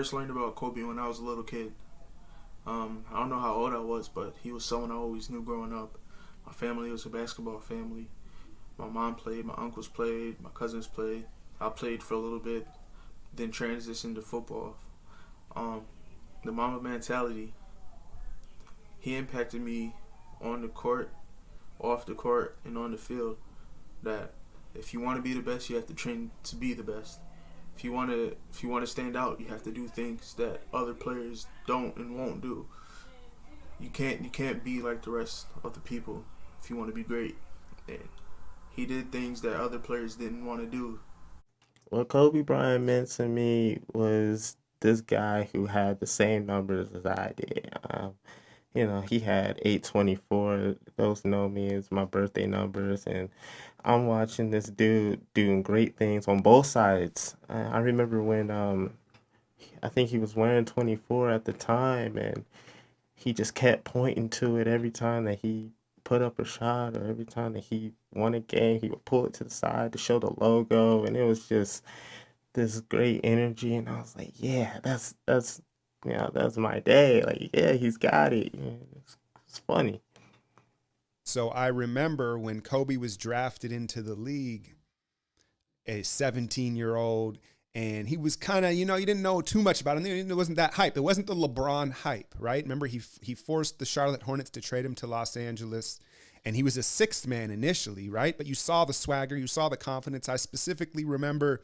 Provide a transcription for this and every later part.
first learned about Kobe when I was a little kid. I don't know how old I was, but he was someone I always knew growing up. My family was a basketball family. My mom played, my uncles played, my cousins played. I played for a little bit, then transitioned to football. Um, the Mamba mentality, he impacted me on the court, off the court, and on the field. That if you want to be the best, you have to train to be the best. If you want to stand out, you have to do things that other players don't and won't do. You can't be like the rest of the people if you want to be great. And he did things that other players didn't want to do. What Kobe Bryant meant to me was this guy who had the same numbers as I did. He had 824. Those know me as my birthday numbers, and I'm watching this dude doing great things on both sides. I remember when I think he was wearing 24 at the time, and he just kept pointing to it every time that he put up a shot or every time that he won a game. He would pull it to the side to show the logo, and it was just this great energy. And I was like, yeah, that's my day. Like, yeah, he's got it. Yeah, it's funny. So I remember when Kobe was drafted into the league, a 17-year-old, and he was kind of, you didn't know too much about him. It wasn't that hype. It wasn't the LeBron hype, right? Remember, he forced the Charlotte Hornets to trade him to Los Angeles, and he was a sixth man initially, right? But you saw the swagger, you saw the confidence. I specifically remember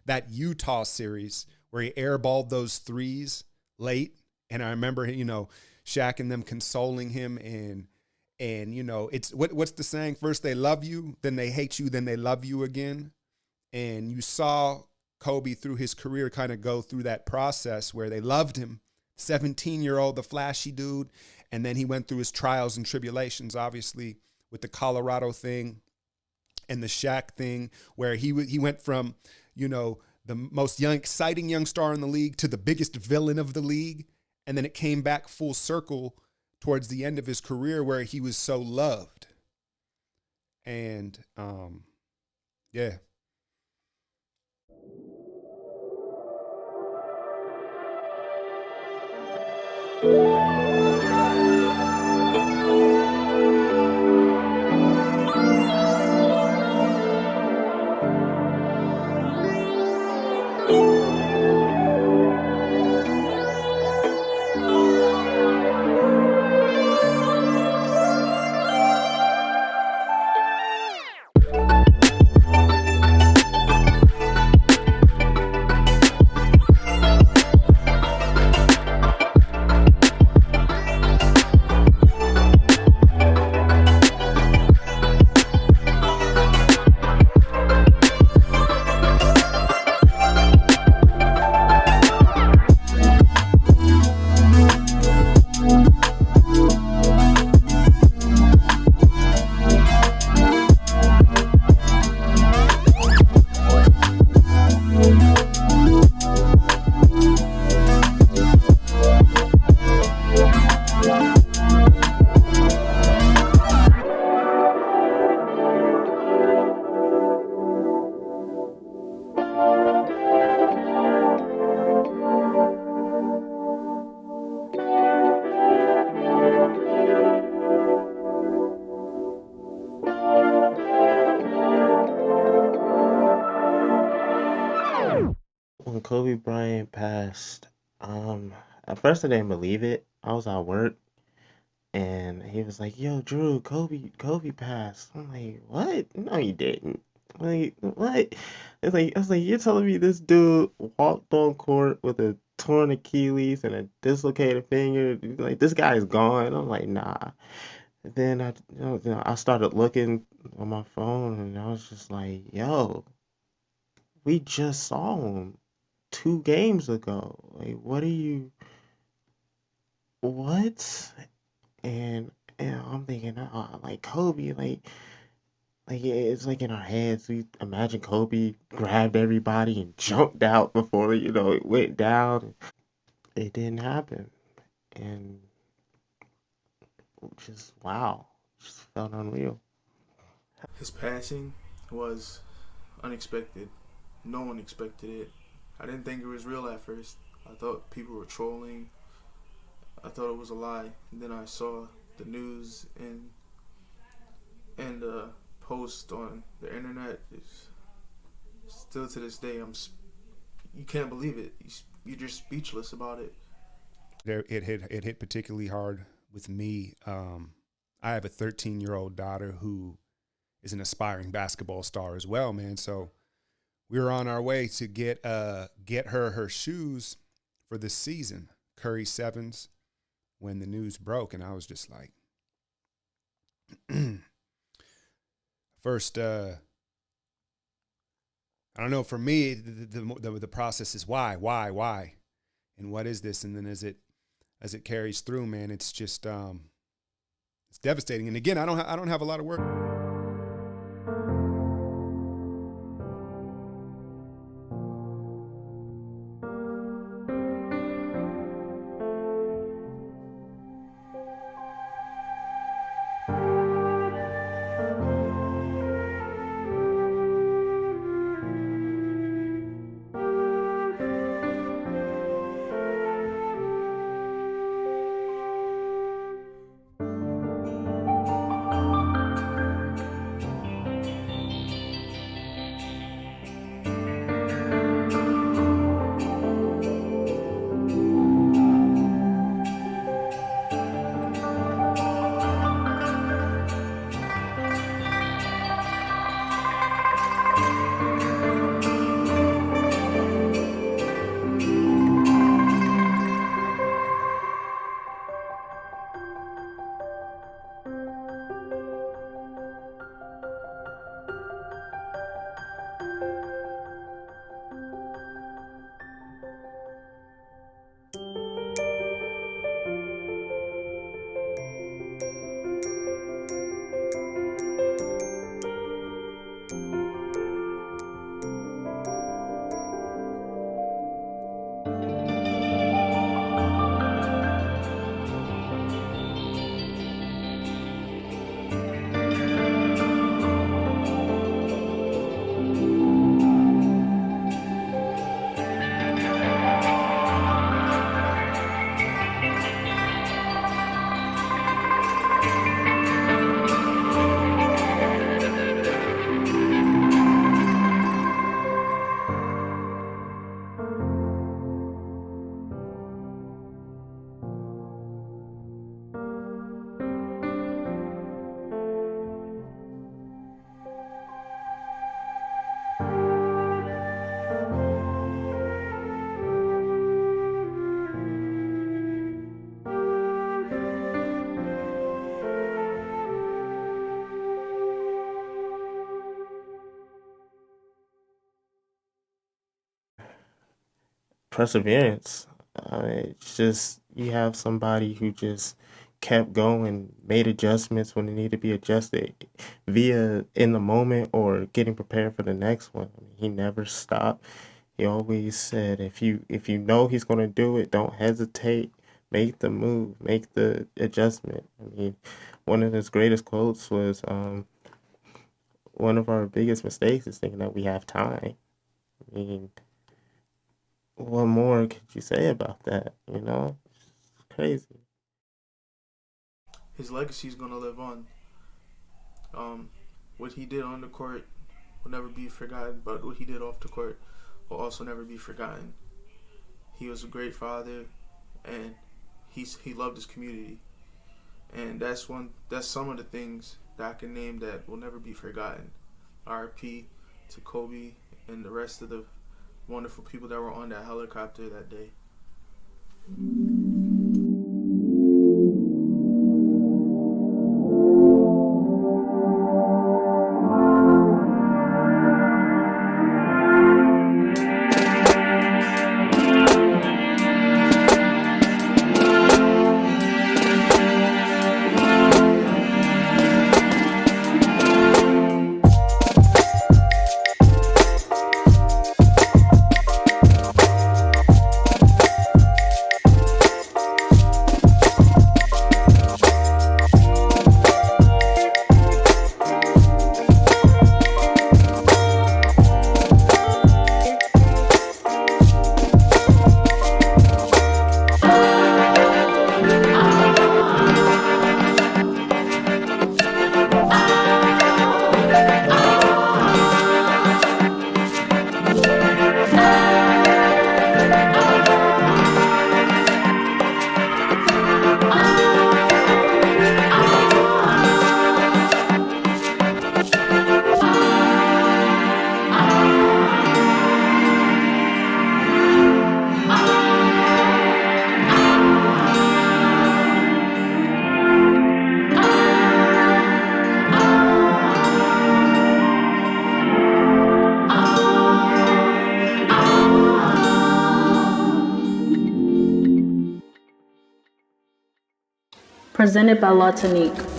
that Utah series where he airballed those threes late, and I remember, Shaq and them consoling him, and it's what's the saying? First they love you, then they hate you, then they love you again. And you saw Kobe through his career kind of go through that process where they loved him, 17-year-old, the flashy dude. And then he went through his trials and tribulations, obviously, with the Colorado thing and the Shaq thing, where he went from, the most exciting young star in the league to the biggest villain of the league. And then it came back full circle towards the end of his career where he was so loved. And yeah. When Kobe Bryant passed, at first I didn't believe it. I was at work, and he was like, "Yo, Drew, Kobe passed." I'm like, "What? No, he didn't." Like, what? It's like I was like, "You're telling me this dude walked on court with a torn Achilles and a dislocated finger? Like, this guy's gone?" I'm like, "Nah." Then I started looking on my phone, and I was just like, "Yo, we just saw him 2 games ago. Like, what are you? What?" And I'm thinking, like Kobe, like it's like in our heads. We imagine Kobe grabbed everybody and jumped out before it went down. It didn't happen, and just wow, just felt unreal. His passing was unexpected. No one expected it. I didn't think it was real at first. I thought people were trolling. I thought it was a lie. And then I saw the news and post on the internet. Still to this day, you can't believe it. You're just speechless about it. It hit particularly hard with me. I have a 13-year-old daughter who is an aspiring basketball star as well, man. So we were on our way to get her shoes for the season, Curry 7s, when the news broke, and I was just like, first, I don't know. For me, the process is why, and what is this? And then as it carries through, man, it's just it's devastating. And again, I don't have a lot of work. Perseverance. It's just you have somebody who just kept going, made adjustments when it needed to be adjusted via in the moment or getting prepared for the next one. I mean, he never stopped. He always said, if you know he's going to do it, don't hesitate. Make the move, make the adjustment. I mean, one of his greatest quotes was, one of our biggest mistakes is thinking that we have time. I mean, what more could you say about that? You know, it's crazy. His legacy is gonna live on. What he did on the court will never be forgotten, but what he did off the court will also never be forgotten. He was a great father, and he loved his community, and that's some of the things that I can name that will never be forgotten. R.I.P. to Kobe and the rest of the wonderful people that were on that helicopter that day. Presented by Tonique.